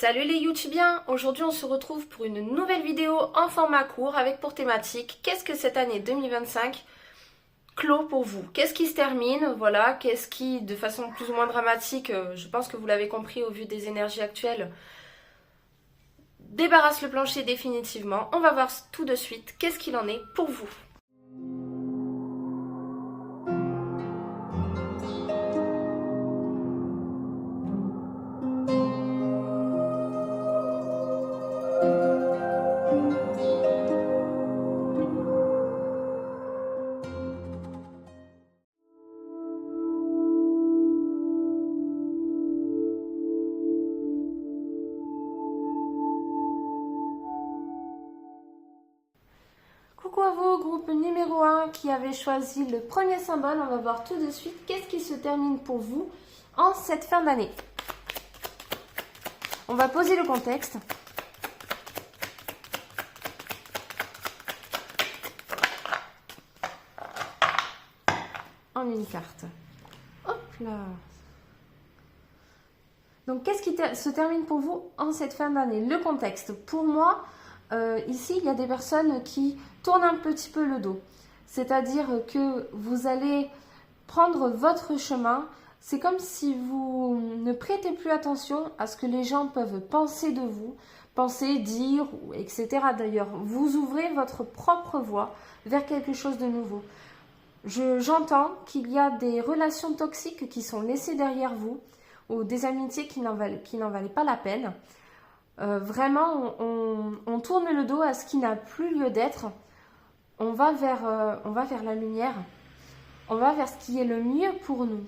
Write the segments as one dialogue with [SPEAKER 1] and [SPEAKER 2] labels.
[SPEAKER 1] Salut les youtubiens, aujourd'hui on se retrouve pour une nouvelle vidéo en format court avec pour thématique qu'est-ce que cette année 2025 clôt pour vous. Qu'est-ce qui se termine, voilà, qu'est-ce qui de façon plus ou moins dramatique, je pense que vous l'avez compris au vu des énergies actuelles, débarrasse le plancher définitivement. On va voir tout de suite qu'est-ce qu'il en est pour vous. Coucou à vous, groupe numéro 1 qui avait choisi le premier symbole. On va voir tout de suite qu'est-ce qui se termine pour vous en cette fin d'année. On va poser le contexte. En une carte. Hop là. Donc qu'est-ce qui se termine pour vous en cette fin d'année? Le contexte. Pour moi, ici, il y a des personnes qui tournent un petit peu le dos. C'est-à-dire que vous allez prendre votre chemin. C'est comme si vous ne prêtez plus attention à ce que les gens peuvent penser de vous, penser, dire, etc. D'ailleurs, vous ouvrez votre propre voie vers quelque chose de nouveau. J'entends qu'il y a des relations toxiques qui sont laissées derrière vous ou des amitiés qui n'en valaient pas la peine. Vraiment, on tourne le dos à ce qui n'a plus lieu d'être. On va vers la lumière. On va vers ce qui est le mieux pour nous.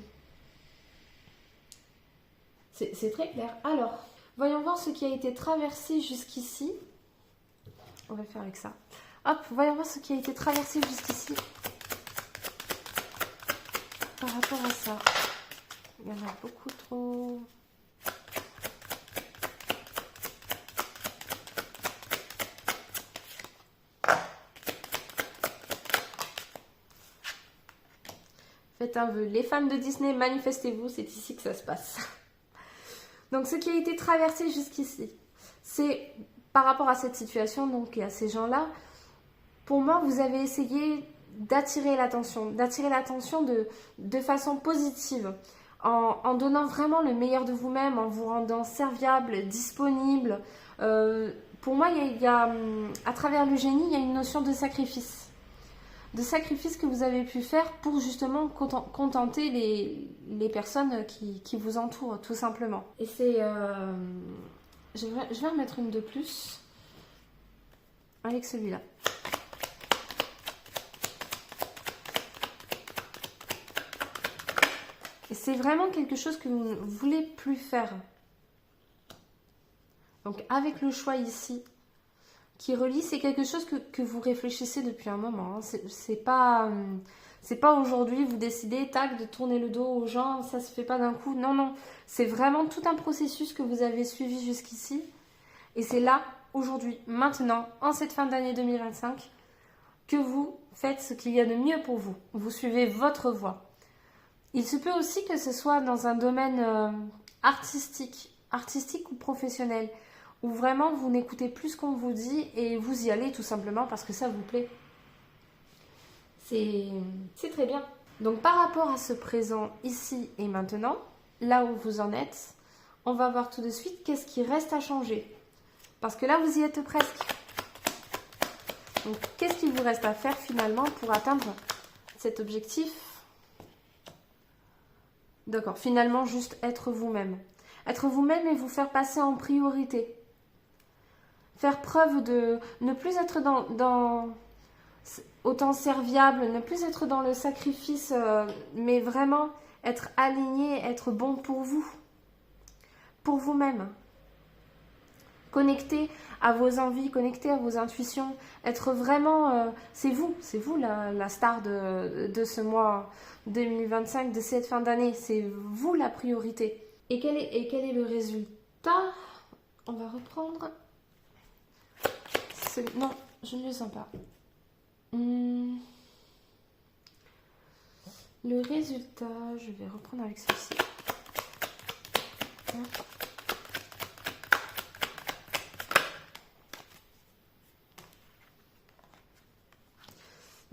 [SPEAKER 1] C'est très clair. Alors, voyons voir ce qui a été traversé jusqu'ici. On va le faire avec ça. Hop, voyons voir ce qui a été traversé jusqu'ici. Par rapport à ça. Il y en a beaucoup trop. Faites un vœu. Les fans de Disney, manifestez-vous, c'est ici que ça se passe. Donc ce qui a été traversé jusqu'ici, c'est par rapport à cette situation donc, et à ces gens-là, pour moi, vous avez essayé d'attirer l'attention de façon positive, en donnant vraiment le meilleur de vous-même, en vous rendant serviable, disponible. Pour moi, à travers le génie, il y a une notion de sacrifice. De sacrifice que vous avez pu faire pour justement contenter les personnes qui vous entourent, tout simplement. Et c'est... je vais en mettre une de plus avec celui-là. Et c'est vraiment quelque chose que vous ne voulez plus faire. Donc avec le choix ici, qui relie, c'est quelque chose que vous réfléchissez depuis un moment. Hein. C'est pas aujourd'hui, vous décidez, tac, de tourner le dos aux gens, ça se fait pas d'un coup. Non, non, c'est vraiment tout un processus que vous avez suivi jusqu'ici. Et c'est là, aujourd'hui, maintenant, en cette fin d'année 2025, que vous faites ce qu'il y a de mieux pour vous. Vous suivez votre voie. Il se peut aussi que ce soit dans un domaine artistique ou professionnel, où vraiment vous n'écoutez plus ce qu'on vous dit et vous y allez tout simplement parce que ça vous plaît. C'est très bien. Donc par rapport à ce présent ici et maintenant, là où vous en êtes, on va voir tout de suite qu'est-ce qui reste à changer. Parce que là vous y êtes presque. Donc qu'est-ce qu'il vous reste à faire finalement pour atteindre cet objectif? D'accord, finalement juste être vous-même. Être vous-même et vous faire passer en priorité. Faire preuve de ne plus être dans autant serviable, ne plus être dans le sacrifice, mais vraiment être aligné, être bon pour vous, pour vous-même. Connecté à vos envies, connecté à vos intuitions, être vraiment, c'est vous la star de ce mois 2025, de cette fin d'année, c'est vous la priorité. Et quel est le résultat? On va reprendre. Non, je ne le sens pas. Le résultat, je vais reprendre avec ceci.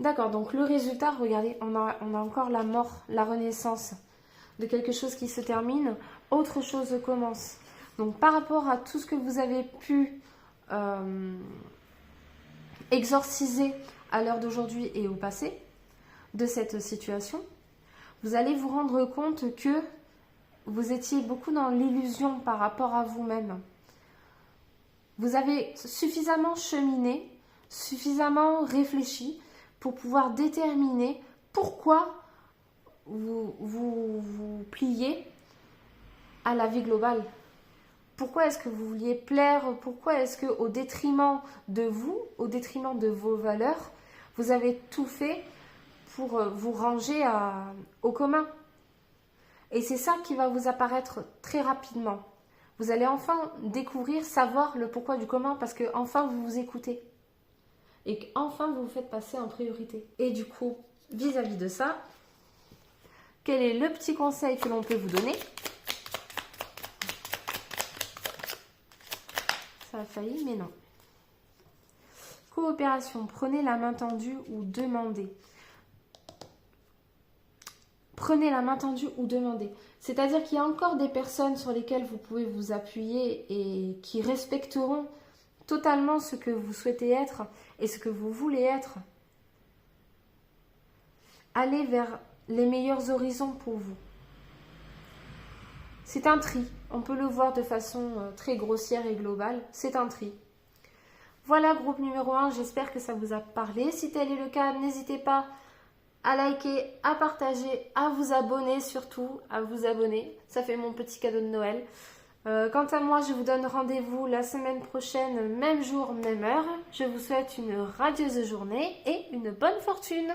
[SPEAKER 1] D'accord, donc le résultat, regardez, on a encore la mort, la renaissance de quelque chose qui se termine, autre chose commence. Donc par rapport à tout ce que vous avez pu exorciser à l'heure d'aujourd'hui et au passé de cette situation, vous allez vous rendre compte que vous étiez beaucoup dans l'illusion par rapport à vous-même. Vous avez suffisamment cheminé, suffisamment réfléchi pour pouvoir déterminer pourquoi vous pliez à la vie globale. Pourquoi est-ce que vous vouliez plaire? Pourquoi est-ce que au détriment de vous, au détriment de vos valeurs, vous avez tout fait pour vous ranger au commun? Et c'est ça qui va vous apparaître très rapidement. Vous allez enfin découvrir, savoir le pourquoi du comment, parce que enfin vous vous écoutez. Et qu'enfin vous vous faites passer en priorité. Et du coup, vis-à-vis de ça, quel est le petit conseil que l'on peut vous donner? Ça a failli, mais non. Coopération, prenez la main tendue ou demandez. Prenez la main tendue ou demandez. C'est-à-dire qu'il y a encore des personnes sur lesquelles vous pouvez vous appuyer et qui respecteront totalement ce que vous souhaitez être et ce que vous voulez être. Allez vers les meilleurs horizons pour vous. C'est un tri. On peut le voir de façon très grossière et globale. C'est un tri. Voilà, groupe numéro 1. J'espère que ça vous a parlé. Si tel est le cas, n'hésitez pas à liker, à partager, à vous abonner surtout, à vous abonner. Ça fait mon petit cadeau de Noël. Quant à moi, je vous donne rendez-vous la semaine prochaine, même jour, même heure. Je vous souhaite une radieuse journée et une bonne fortune.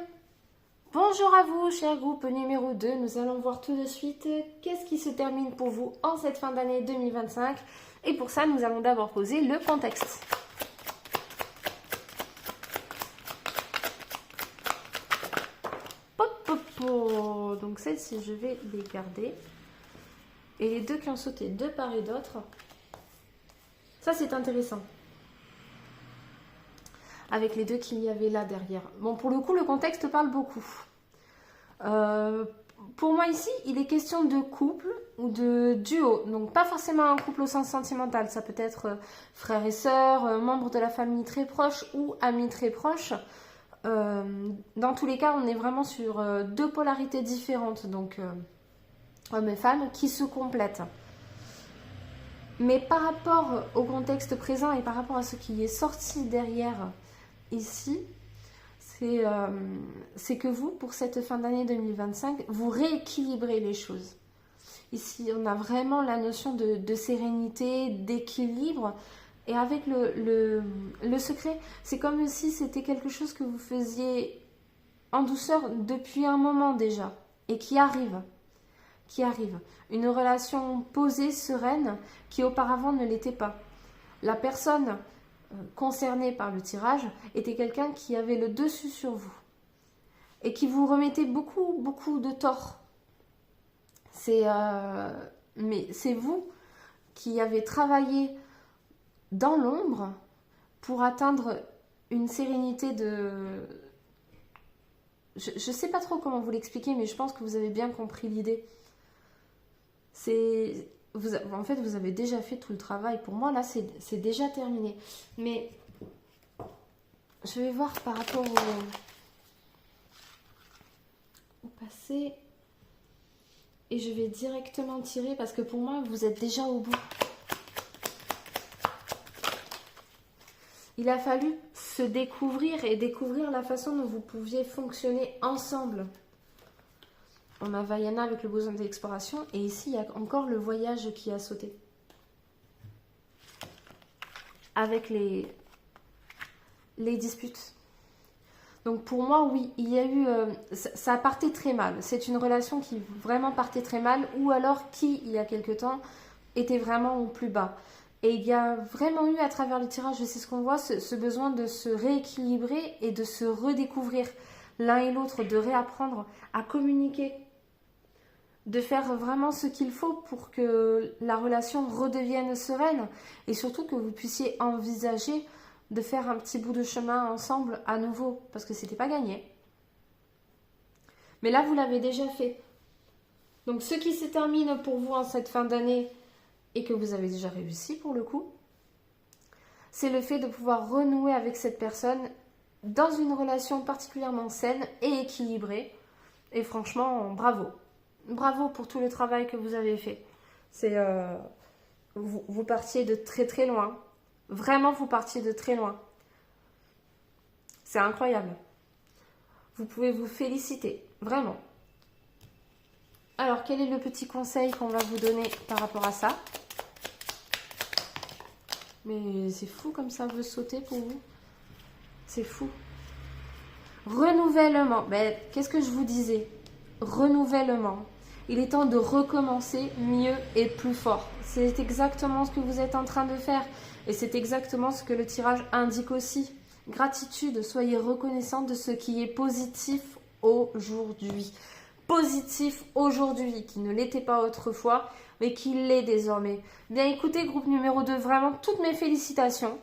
[SPEAKER 1] Bonjour à vous, cher groupe numéro 2. Nous allons voir tout de suite qu'est-ce qui se termine pour vous en cette fin d'année 2025. Et pour ça, nous allons d'abord poser le contexte. Donc celles-ci, je vais les garder. Et les deux qui ont sauté de part et d'autre, ça c'est intéressant. Avec les deux qu'il y avait là derrière. Bon, pour le coup, le contexte parle beaucoup. Pour moi ici, il est question de couple ou de duo. Donc pas forcément un couple au sens sentimental. Ça peut être frères et sœurs, membres de la famille très proches ou amis très proches. Dans tous les cas, on est vraiment sur deux polarités différentes. Donc hommes et femmes qui se complètent. Mais par rapport au contexte présent et par rapport à ce qui est sorti derrière ici, c'est que vous, pour cette fin d'année 2025, vous rééquilibrez les choses. Ici, on a vraiment la notion de sérénité, d'équilibre. Et avec le secret, c'est comme si c'était quelque chose que vous faisiez en douceur depuis un moment déjà et qui arrive. Une relation posée, sereine, qui auparavant ne l'était pas. La personne concernée par le tirage était quelqu'un qui avait le dessus sur vous et qui vous remettait beaucoup, beaucoup de tort. Mais c'est vous qui avez travaillé dans l'ombre pour atteindre une sérénité de... Je ne sais pas trop comment vous l'expliquer, mais je pense que vous avez bien compris l'idée. En fait, vous avez déjà fait tout le travail. Pour moi, là, c'est déjà terminé. Mais je vais voir par rapport au passé. Et je vais directement tirer parce que pour moi, vous êtes déjà au bout. Il a fallu se découvrir et découvrir la façon dont vous pouviez fonctionner ensemble. On a Vaiana avec le besoin d'exploration et ici, il y a encore le voyage qui a sauté. Avec les disputes. Donc pour moi, oui, il y a eu... ça partait très mal. C'est une relation qui vraiment partait très mal ou alors qui, il y a quelque temps, était vraiment au plus bas. Et il y a vraiment eu à travers le tirage, c'est ce qu'on voit, ce besoin de se rééquilibrer et de se redécouvrir l'un et l'autre, de réapprendre à communiquer, de faire vraiment ce qu'il faut pour que la relation redevienne sereine et surtout que vous puissiez envisager de faire un petit bout de chemin ensemble à nouveau parce que c'était pas gagné. Mais là, vous l'avez déjà fait. Donc, ce qui se termine pour vous en cette fin d'année et que vous avez déjà réussi pour le coup, c'est le fait de pouvoir renouer avec cette personne dans une relation particulièrement saine et équilibrée. Et franchement, bravo. Bravo pour tout le travail que vous avez fait. C'est, vous partiez de très très loin. Vraiment, vous partiez de très loin. C'est incroyable. Vous pouvez vous féliciter, vraiment. Alors, quel est le petit conseil qu'on va vous donner par rapport à ça? Mais c'est fou comme ça veut sauter pour vous. C'est fou. Renouvellement. Ben, qu'est-ce que je vous disais? Renouvellement. Il est temps de recommencer mieux et plus fort. C'est exactement ce que vous êtes en train de faire. Et c'est exactement ce que le tirage indique aussi. Gratitude, soyez reconnaissant de ce qui est positif aujourd'hui. Positif aujourd'hui, qui ne l'était pas autrefois, mais qui l'est désormais. Bien écoutez, groupe numéro 2, vraiment toutes mes félicitations.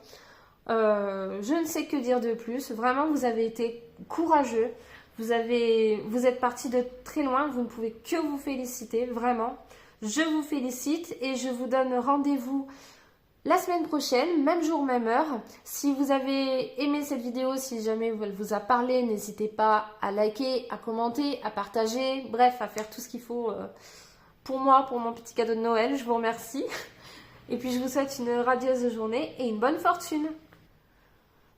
[SPEAKER 1] Je ne sais que dire de plus. Vraiment, vous avez été courageux. Vous êtes parti de très loin. Vous ne pouvez que vous féliciter, vraiment. Je vous félicite et je vous donne rendez-vous la semaine prochaine, même jour, même heure. Si vous avez aimé cette vidéo, si jamais elle vous a parlé, n'hésitez pas à liker, à commenter, à partager, bref, à faire tout ce qu'il faut pour moi, pour mon petit cadeau de Noël. Je vous remercie. Et puis je vous souhaite une radieuse journée et une bonne fortune.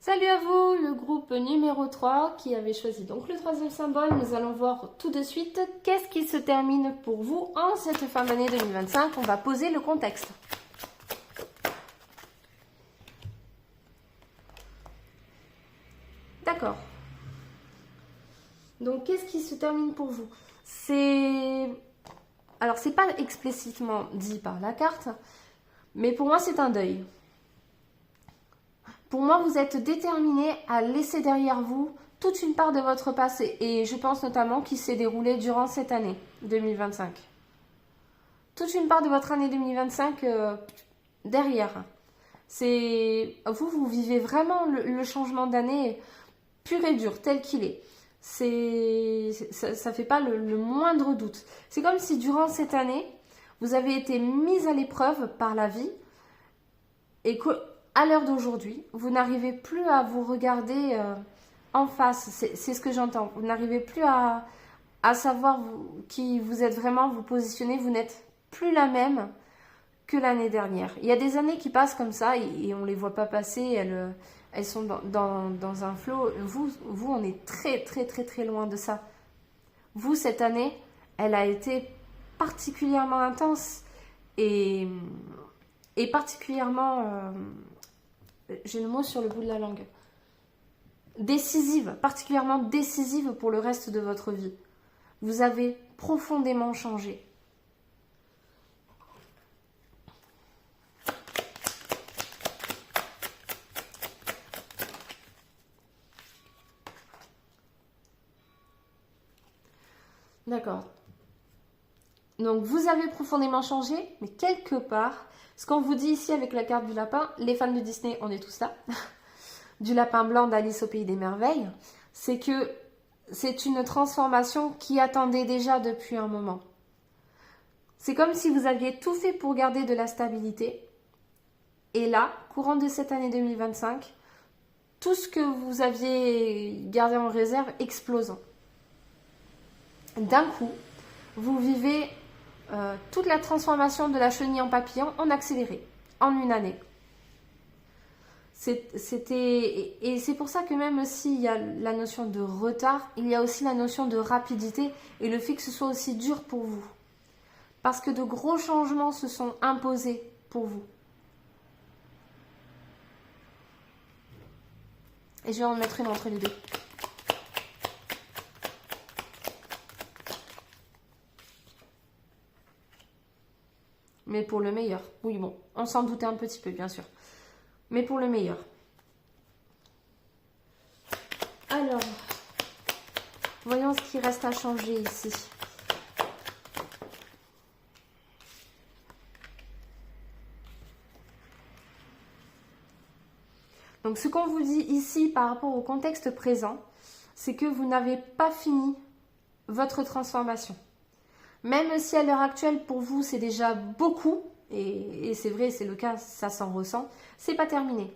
[SPEAKER 1] Salut à vous, le groupe numéro 3 qui avait choisi donc le troisième symbole. Nous allons voir tout de suite qu'est-ce qui se termine pour vous en cette fin d'année 2025. On va poser le contexte. D'accord. Donc, qu'est-ce qui se termine pour vous? Alors, c'est pas explicitement dit par la carte, mais pour moi, c'est un deuil. Pour moi, vous êtes déterminé à laisser derrière vous toute une part de votre passé. Et je pense notamment qu'il s'est déroulé durant cette année 2025. Toute une part de votre année 2025 derrière. Vous vivez vraiment le changement d'année pur et dur, tel qu'il est. Ça ne fait pas le moindre doute. C'est comme si durant cette année, vous avez été mise à l'épreuve par la vie et qu'à l'heure d'aujourd'hui, vous n'arrivez plus à vous regarder en face. C'est ce que j'entends. Vous n'arrivez plus à savoir qui vous êtes vraiment, vous positionnez. Vous n'êtes plus la même que l'année dernière. Il y a des années qui passent comme ça et on ne les voit pas passer. Elles sont dans un flot. Vous, on est très, très, très, très loin de ça. Vous, cette année, elle a été particulièrement intense et particulièrement, j'ai le mot sur le bout de la langue, décisive, particulièrement décisive pour le reste de votre vie. Vous avez profondément changé. D'accord. Donc, vous avez profondément changé, mais quelque part, ce qu'on vous dit ici avec la carte du lapin, les fans de Disney, on est tous là, du lapin blanc d'Alice au Pays des Merveilles, c'est que c'est une transformation qui attendait déjà depuis un moment. C'est comme si vous aviez tout fait pour garder de la stabilité. Et là, courant de cette année 2025, tout ce que vous aviez gardé en réserve explose. D'un coup, vous vivez toute la transformation de la chenille en papillon en accéléré, en une année. Et c'est pour ça que même s'il y a la notion de retard, il y a aussi la notion de rapidité et le fait que ce soit aussi dur pour vous. Parce que de gros changements se sont imposés pour vous. Et je vais en mettre une entre les deux. Mais pour le meilleur. Oui, bon, on s'en doutait un petit peu, bien sûr. Mais pour le meilleur. Alors, voyons ce qui reste à changer ici. Donc, ce qu'on vous dit ici par rapport au contexte présent, c'est que vous n'avez pas fini votre transformation. Même si à l'heure actuelle, pour vous, c'est déjà beaucoup, et c'est vrai, c'est le cas, ça s'en ressent, c'est pas terminé.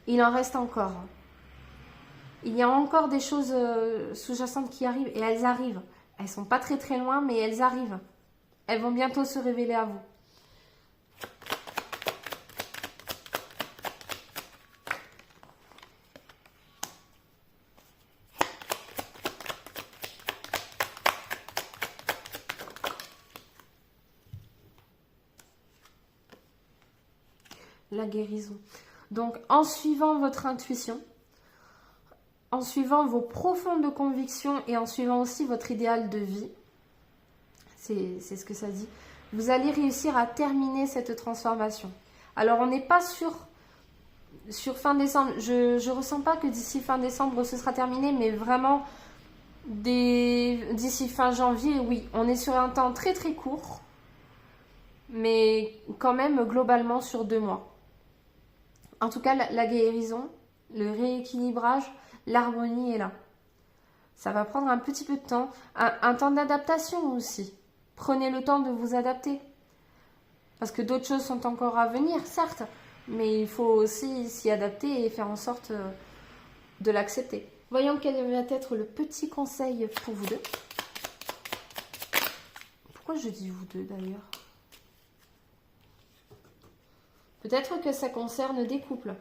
[SPEAKER 1] Il en reste encore. Il y a encore des choses sous-jacentes qui arrivent, et elles arrivent. Elles sont pas très très loin, mais elles arrivent. Elles vont bientôt se révéler à vous. La guérison. Donc, en suivant votre intuition, en suivant vos profondes convictions et en suivant aussi votre idéal de vie, c'est ce que ça dit, vous allez réussir à terminer cette transformation. Alors, on n'est pas sur fin décembre. Je ne ressens pas que d'ici fin décembre, ce sera terminé, mais vraiment, d'ici fin janvier, oui. On est sur un temps très très court, mais quand même globalement sur 2 mois. En tout cas, la guérison, le rééquilibrage, l'harmonie est là. Ça va prendre un petit peu de temps, un temps d'adaptation aussi. Prenez le temps de vous adapter. Parce que d'autres choses sont encore à venir, certes, mais il faut aussi s'y adapter et faire en sorte de l'accepter. Voyons quel va être le petit conseil pour vous deux. Pourquoi je dis vous deux d'ailleurs ? Peut-être que ça concerne des couples,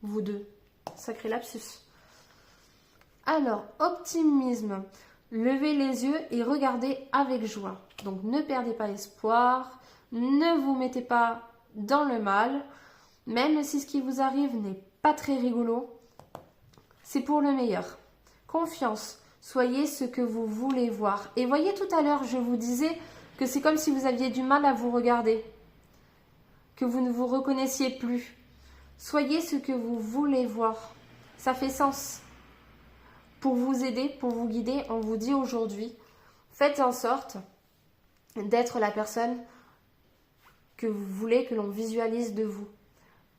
[SPEAKER 1] vous deux. Sacré lapsus. Alors, optimisme. Levez les yeux et regardez avec joie. Donc, ne perdez pas espoir. Ne vous mettez pas dans le mal. Même si ce qui vous arrive n'est pas très rigolo, c'est pour le meilleur. Confiance. Soyez ce que vous voulez voir. Et voyez, tout à l'heure, je vous disais que c'est comme si vous aviez du mal à vous regarder. Que vous ne vous reconnaissiez plus. Soyez ce que vous voulez voir. Ça fait sens. Pour vous aider, pour vous guider, on vous dit aujourd'hui, faites en sorte d'être la personne que vous voulez que l'on visualise de vous.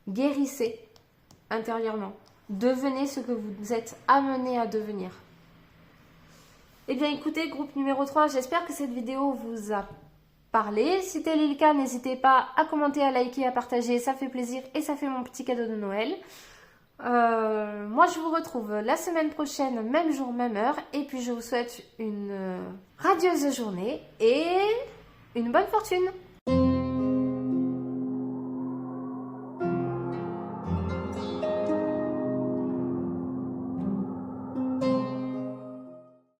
[SPEAKER 1] Guérissez intérieurement. Devenez ce que vous êtes amené à devenir. Eh bien écoutez, groupe numéro 3, j'espère que cette vidéo vous a parler. Si tel est le cas, n'hésitez pas à commenter, à liker, à partager, ça fait plaisir et ça fait mon petit cadeau de Noël. Moi je vous retrouve la semaine prochaine, même jour, même heure, et puis je vous souhaite une radieuse journée et une bonne fortune.